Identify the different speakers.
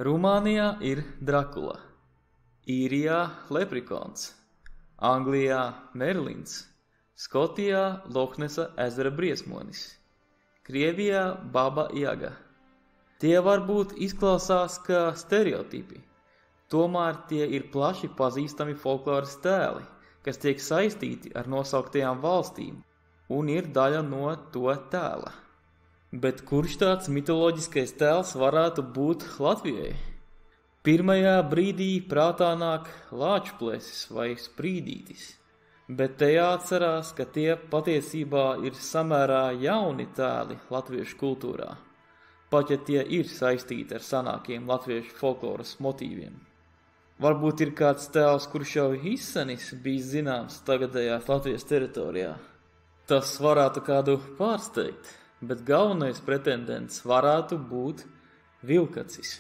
Speaker 1: Rumānijā ir Drakula, Īrijā Leprikons, Anglijā Merlins, Skotijā Lohnesa ezera briesmonis, Krievijā Baba Jaga. Tie varbūt izklausās kā stereotipi, tomēr tie ir plaši pazīstami folkloras tēli, kas tiek saistīti ar nosauktajām valstīm un ir daļa no to tēla. Bet kurš tāds mitoloģiskais tēls varētu būt Latvijai? Pirmajā brīdī prātā nāk Lāčplēsis vai Sprīdītis, bet te jāatcerās, ka tie patiesībā ir samērā jauni tēli latviešu kultūrā, pat ja tie ir saistīti ar senākiem latviešu folkloras motīviem. Varbūt ir kāds tēls, kurš jau izsenis bijis zināms tagadējās Latvijas teritorijā. Tas varētu kādu pārsteigt, bet galvenais pretendents varētu būt Vilkacis.